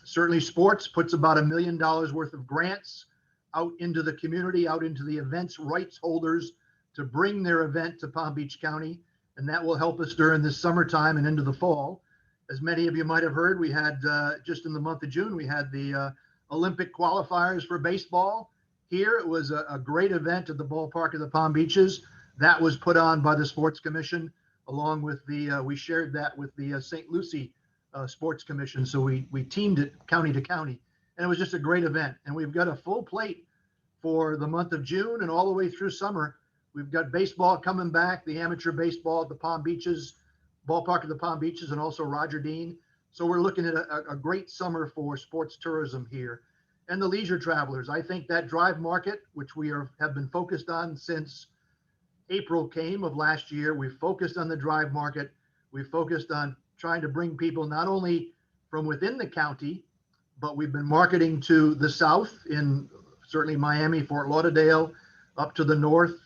certainly sports puts about $1 million worth of grants out into the community, out into the events rights holders to bring their event to Palm Beach County. And that will help us during this summertime and into the fall. As many of you might have heard, we had just in the month of June, we had the Olympic qualifiers for baseball. Here it was a great event at the ballpark of the Palm Beaches. That was put on by the Sports Commission, along with we shared that with the St. Lucie Sports Commission. So we teamed it county to county, and it was just a great event. And we've got a full plate for the month of June and all the way through summer. We've got baseball coming back, the amateur baseball at the Palm Beaches, ballpark of the Palm Beaches, and also Roger Dean. So we're looking at a great summer for sports tourism here. And the leisure travelers, I think that drive market, which we have been focused on since April came of last year, we've focused on the drive market. We've focused on trying to bring people not only from within the county, but we've been marketing to the south in certainly Miami, Fort Lauderdale, up to the north.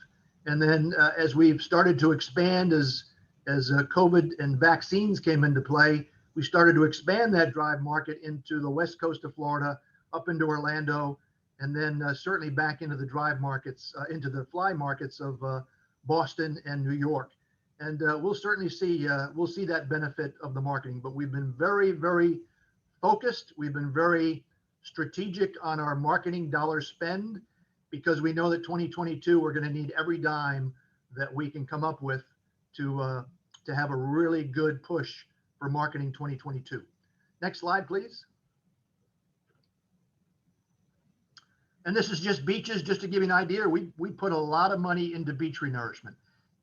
And then as we've started to expand, as COVID and vaccines came into play, we started to expand that drive market into the west coast of Florida, up into Orlando, and then certainly back into the drive markets, into the fly markets of Boston, and New York. And we'll certainly see that benefit of the marketing. But we've been very, very focused. We've been very strategic on our marketing dollar spend, because we know that 2022 we're going to need every dime that we can come up with to have a really good push for marketing 2022. Next slide, please. And this is just beaches, just to give you an idea. We put a lot of money into beach renourishment.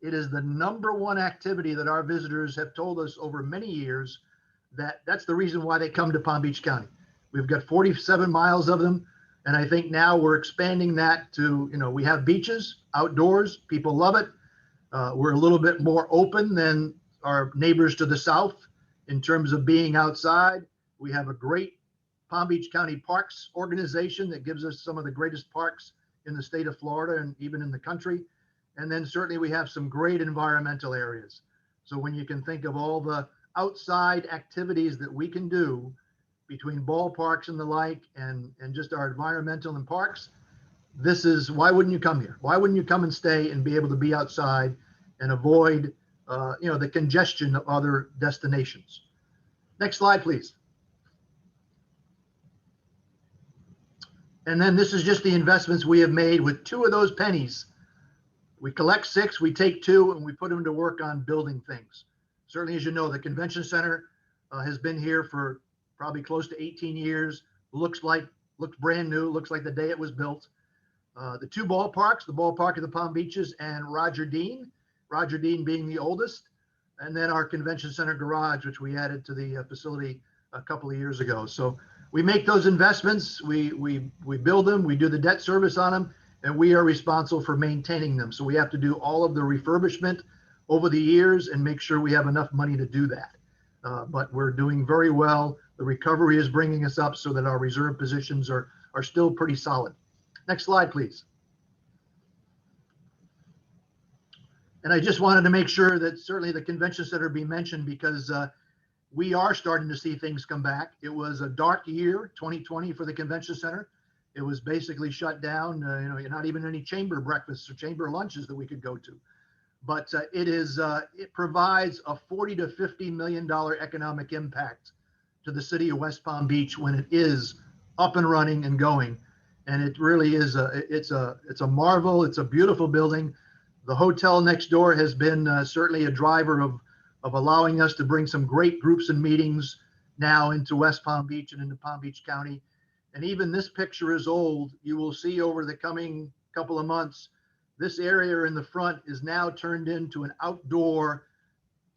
It is the #1 activity that our visitors have told us over many years that's the reason why they come to Palm Beach County. We've got 47 miles of them. And I think now we're expanding that to, we have beaches, outdoors, people love it. We're a little bit more open than our neighbors to the south in terms of being outside. We have a great Palm Beach County Parks organization that gives us some of the greatest parks in the state of Florida and even in the country. And then certainly we have some great environmental areas. So when you can think of all the outside activities that we can do between ballparks and the like, and just our environmental and parks, why wouldn't you come here? Why wouldn't you come and stay and be able to be outside and avoid, the congestion of other destinations? Next slide, please. And then this is just the investments we have made with 2 of those pennies. We collect 6, we take 2, and we put them to work on building things. Certainly, as you know, the convention center has been here for probably close to 18 years. Looks brand new, looks like the day it was built. The 2 ballparks, the ballpark of the Palm Beaches and Roger Dean being the oldest, and then our convention center garage, which we added to the facility a couple of years ago. So we make those investments, we build them, we do the debt service on them, and we are responsible for maintaining them. So we have to do all of the refurbishment over the years and make sure we have enough money to do that. But we're doing very well. The recovery is bringing us up so that our reserve positions are still pretty solid. Next slide, please. And I just wanted to make sure that certainly the convention center be mentioned, because we are starting to see things come back. It was a dark year, 2020, for the convention center. It was basically shut down, not even any chamber breakfasts or chamber lunches that we could go to. But it provides a $40 to $50 million economic impact to the city of West Palm Beach when it is up and running and going. And it really is it's a marvel. It's a beautiful building. The hotel next door has been certainly a driver of allowing us to bring some great groups and meetings now into West Palm Beach and into Palm Beach County. And even this picture is old. You will see over the coming couple of months, this area in the front is now turned into an outdoor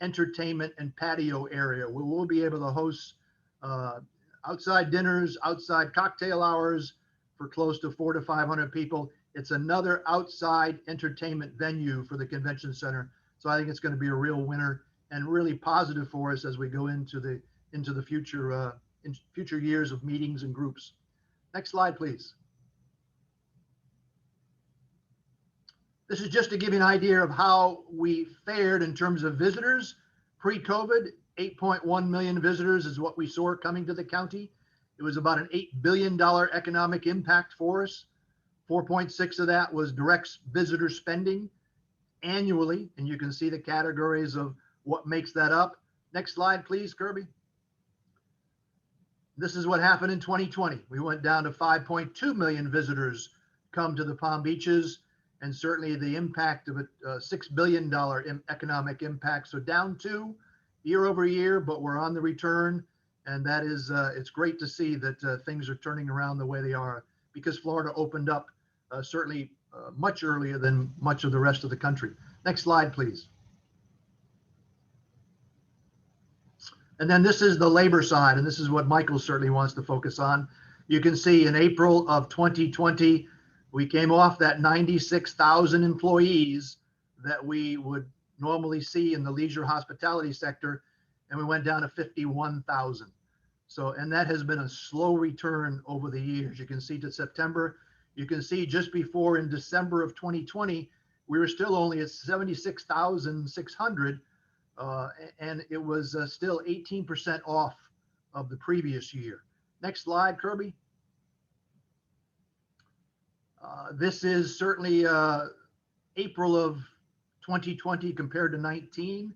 entertainment and patio area where we'll be able to host outside dinners, outside cocktail hours for close to 400 to 500 people. It's another outside entertainment venue for the convention center. So I think it's going to be a real winner and really positive for us as we go into the future in future years of meetings and groups. Next slide, please. This is just to give you an idea of how we fared in terms of visitors. Pre-COVID, 8.1 million visitors is what we saw coming to the county. It was about an $8 billion economic impact for us. 4.6 of that was direct visitor spending annually. And you can see the categories of what makes that up. Next slide, please, Kirby. This is what happened in 2020. We went down to 5.2 million visitors come to the Palm Beaches, and certainly the impact of a $6 billion economic impact. So down 2 year over year, but we're on the return. And that is, it's great to see that things are turning around the way they are, because Florida opened up certainly much earlier than much of the rest of the country. Next slide, please. And then this is the labor side, and this is what Michael certainly wants to focus on. You can see in April of 2020, we came off that 96,000 employees that we would normally see in the leisure hospitality sector, and we went down to 51,000. So, and that has been a slow return over the years. You can see to September, you can see just before in December of 2020, we were still only at 76,600. And it was still 18% off of the previous year. Next slide, Kirby. This is certainly April of 2020 compared to 19.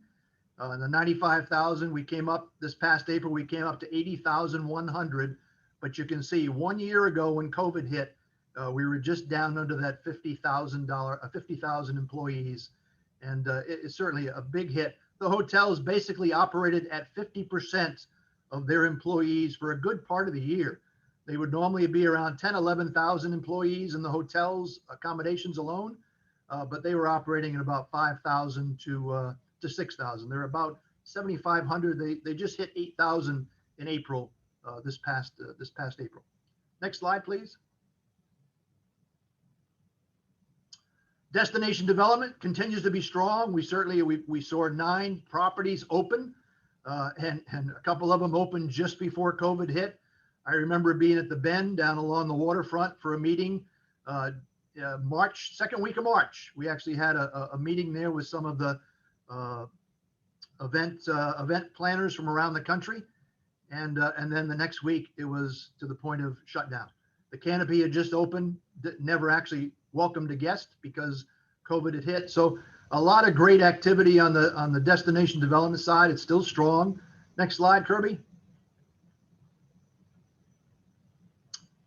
The 95,000, we came up this past April, we came up to 80,100. But you can see 1 year ago when COVID hit, we were just down under that 50,000 employees. And it's certainly a big hit. The hotels basically operated at 50% of their employees for a good part of the year. They would normally be around 10, 11,000 employees in the hotels accommodations alone, but they were operating at about 5,000 to 6,000. They're about 7,500. They just hit 8,000 in April, this past April. Next slide, please. Destination development continues to be strong. We saw 9 properties open, and a couple of them opened just before COVID hit. I remember being at the Bend down along the waterfront for a meeting, second week of March. We actually had a meeting there with some of the event planners from around the country, and then the next week it was to the point of shutdown. The Canopy had just opened, never actually welcomed a guest because COVID had hit. So a lot of great activity on the destination development side. It's still strong. Next slide, Kirby.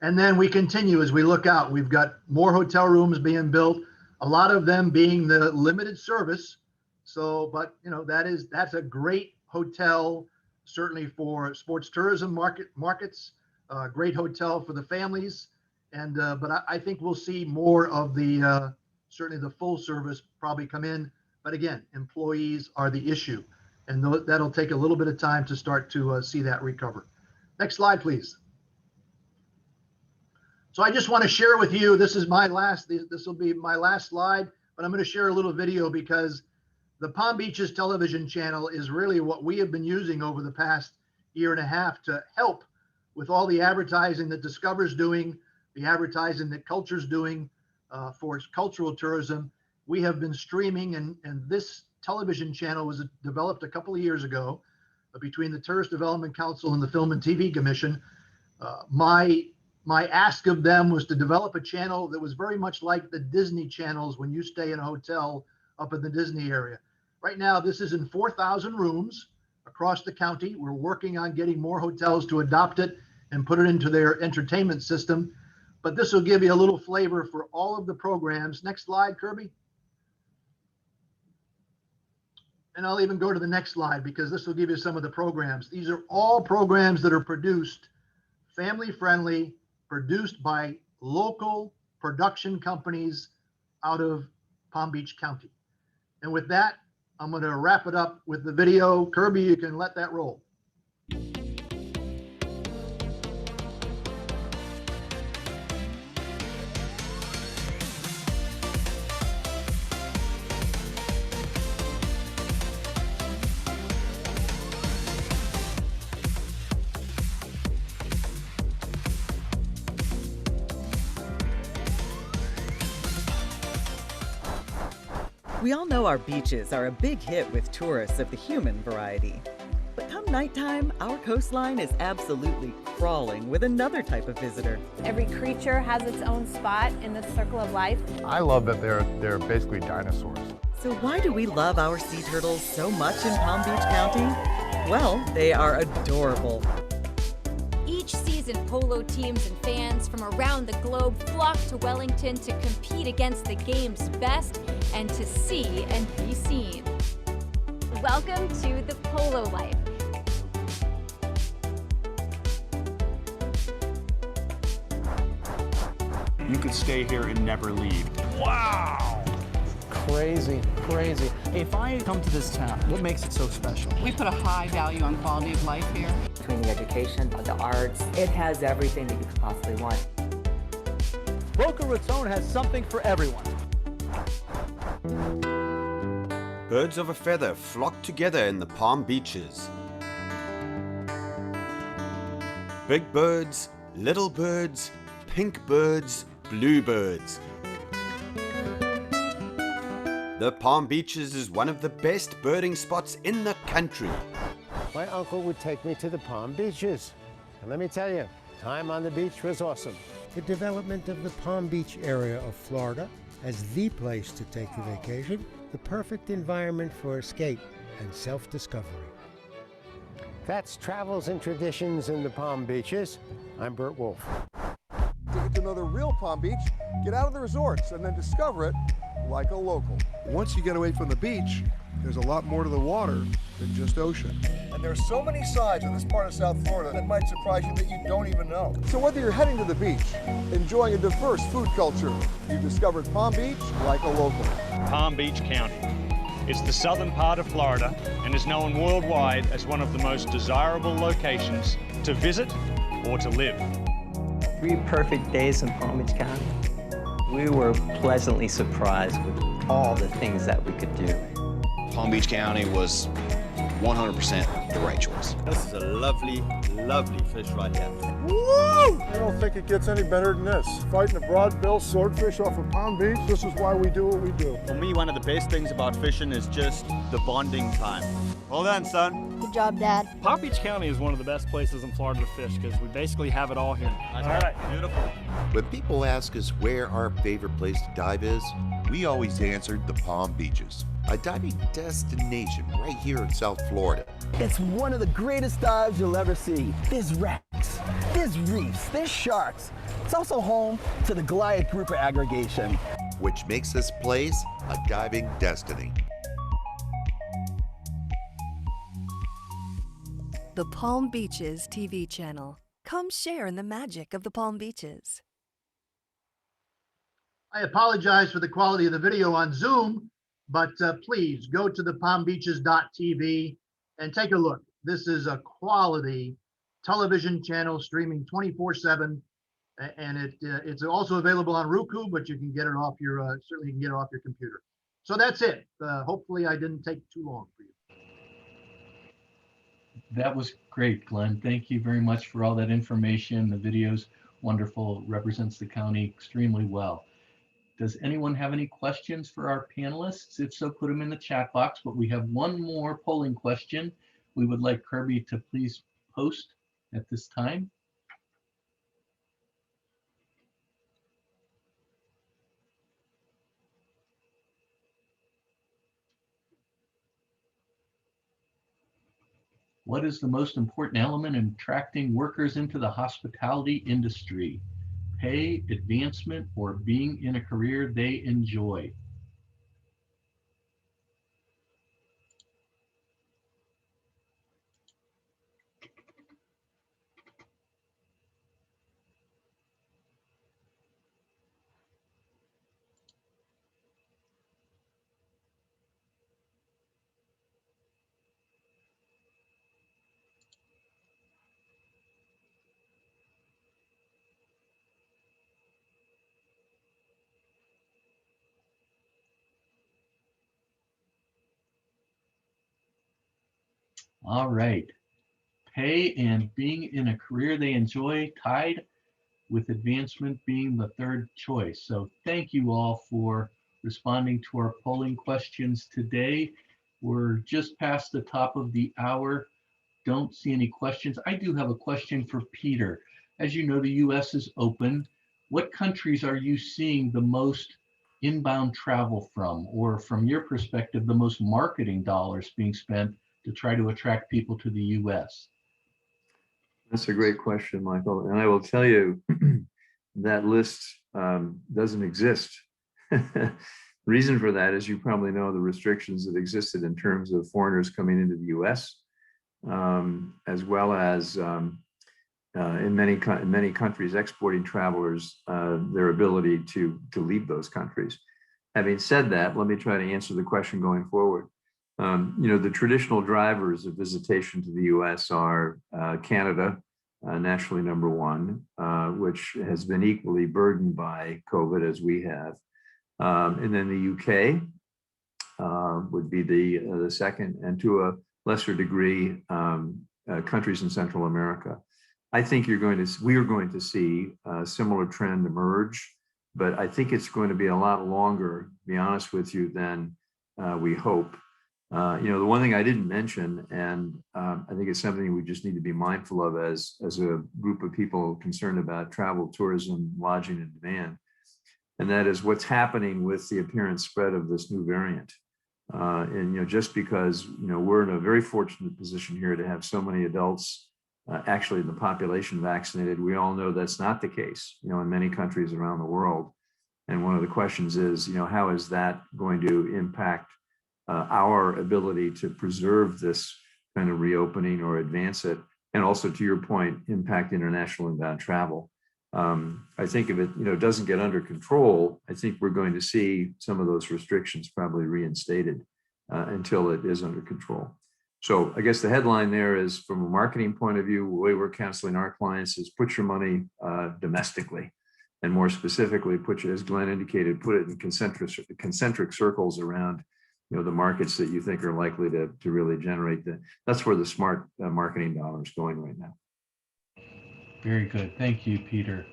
And then we continue as we look out. We've got more hotel rooms being built, a lot of them being the limited service. So, but you know, that's a great hotel, certainly for sports tourism markets, great hotel for the families. And, but I think we'll see more of the, certainly the full service probably come in. But again, employees are the issue. And that'll take a little bit of time to start to see that recover. Next slide, please. So I just want to share with you, this will be my last slide, but I'm going to share a little video because the Palm Beaches television channel is really what we have been using over the past year and a half to help with all the advertising that Discover's doing, the advertising that Culture's doing for its cultural tourism. We have been streaming, and this television channel was developed a couple of years ago between the Tourist Development Council and the Film and TV Commission. My ask of them was to develop a channel that was very much like the Disney channels when you stay in a hotel up in the Disney area. Right now, this is in 4,000 rooms across the county. We're working on getting more hotels to adopt it and put it into their entertainment system. But this will give you a little flavor for all of the programs. Next slide, Kirby. And I'll even go to the next slide because this will give you some of the programs. These are all programs that are produced family-friendly, produced by local production companies out of Palm Beach County. And with that, I'm going to wrap it up with the video. Kirby, you can let that roll. We all know our beaches are a big hit with tourists of the human variety. But come nighttime, our coastline is absolutely crawling with another type of visitor. Every creature has its own spot in the circle of life. I love that they're basically dinosaurs. So why do we love our sea turtles so much in Palm Beach County? Well, they are adorable. Each season, polo teams and fans from around the globe flock to Wellington to compete against the game's best and to see and be seen. Welcome to the Polo Life. You could stay here and never leave. Wow! Crazy, crazy. If I come to this town, what makes it so special? We put a high value on quality of life here. Between the education, the arts, it has everything that you could possibly want. Boca Raton has something for everyone. Birds of a feather flock together in the Palm Beaches. Big birds, little birds, pink birds, blue birds. The Palm Beaches is one of the best birding spots in the country. My uncle would take me to the Palm Beaches. And let me tell you, time on the beach was awesome. The development of the Palm Beach area of Florida as the place to take a vacation the perfect environment for escape and self-discovery. That's Travels and Traditions in the Palm Beaches. I'm Bert Wolf. To get to know the real Palm Beach, get out of the resorts and then discover it like a local. Once you get away from the beach, there's a lot more to the water than just ocean. And there are so many sides of this part of South Florida that might surprise you that you don't even know. So whether you're heading to the beach, enjoying a diverse food culture, you've discovered Palm Beach like a local. Palm Beach County. It's the southern part of Florida and is known worldwide as one of the most desirable locations to visit or to live. 3 perfect days in Palm Beach County. We were pleasantly surprised with all the things that we could do. Palm Beach County was 100% the right choice. This is a lovely, lovely fish right here. Woo! I don't think it gets any better than this. Fighting a broadbill swordfish off of Palm Beach, this is why we do what we do. For me, one of the best things about fishing is just the bonding time. Well done, son. Good job, Dad. Palm Beach County is one of the best places in Florida to fish because we basically have it all here. All right, beautiful. When people ask us where our favorite place to dive is, we always answered the Palm Beaches, a diving destination right here in South Florida. It's one of the greatest dives you'll ever see. There's wrecks, there's reefs, there's sharks. It's also home to the Goliath Grouper aggregation, which makes this place a diving destiny. The Palm Beaches TV channel. Come share in the magic of the Palm Beaches. I apologize for the quality of the video on Zoom, but please go to the palmbeaches.tv and take a look. This is a quality television channel streaming 24/7, and it's also available on Roku, but you can get it off your certainly you can get it off your computer. So that's it. Hopefully, I didn't take too long for you. That was great, Glenn. Thank you very much for all that information. The video's wonderful, represents the county extremely well. Does anyone have any questions for our panelists? If so, put them in the chat box, but we have one more polling question we would like Kirby to please post at this time. What is the most important element in attracting workers into the hospitality industry? Pay, advancement, or being in a career they enjoy? All right. Pay and being in a career they enjoy, tied with advancement being the third choice. So thank you all for responding to our polling questions today. We're just past the top of the hour. Don't see any questions. I do have a question for Peter. As you know, the US is open. What countries are you seeing the most inbound travel from, or from your perspective, the most marketing dollars being spent to try to attract people to the US? That's a great question, Michael. And I will tell you that list doesn't exist. Reason for that is, you probably know, the restrictions that existed in terms of foreigners coming into the US, as well as in many countries exporting travelers, their ability to leave those countries. Having said that, let me try to answer the question going forward. The traditional drivers of visitation to the US are Canada, nationally #1, which has been equally burdened by COVID as we have. And then the UK would be the second, and to a lesser degree, countries in Central America. I think we are going to see a similar trend emerge, but I think it's going to be a lot longer, to be honest with you, than we hope. The one thing I didn't mention, and I think it's something we just need to be mindful of as a group of people concerned about travel, tourism, lodging, and demand, and that is what's happening with the apparent spread of this new variant. And, just because, we're in a very fortunate position here to have so many adults actually in the population vaccinated, we all know that's not the case, in many countries around the world. And one of the questions is, how is that going to impact our ability to preserve this kind of reopening or advance it? And also, to your point, impact international inbound travel. I think if it doesn't get under control, I think we're going to see some of those restrictions probably reinstated until it is under control. So I guess the headline there is, from a marketing point of view, the way we're counseling our clients is put your money domestically, and more specifically, as Glenn indicated, put it in concentric circles around the markets that you think are likely to really generate that's where the smart marketing dollar is going right now. Very good. Thank you, Peter.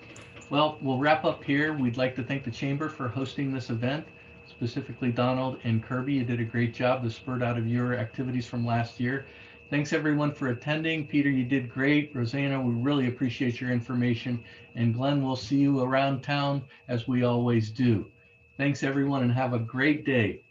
Well, we'll wrap up here. We'd like to thank the Chamber for hosting this event, specifically Donald and Kirby. You did a great job. This spurred out of your activities from last year. Thanks everyone for attending. Peter, you did great. Rosanna, we really appreciate your information. And Glenn, we'll see you around town as we always do. Thanks everyone, and have a great day.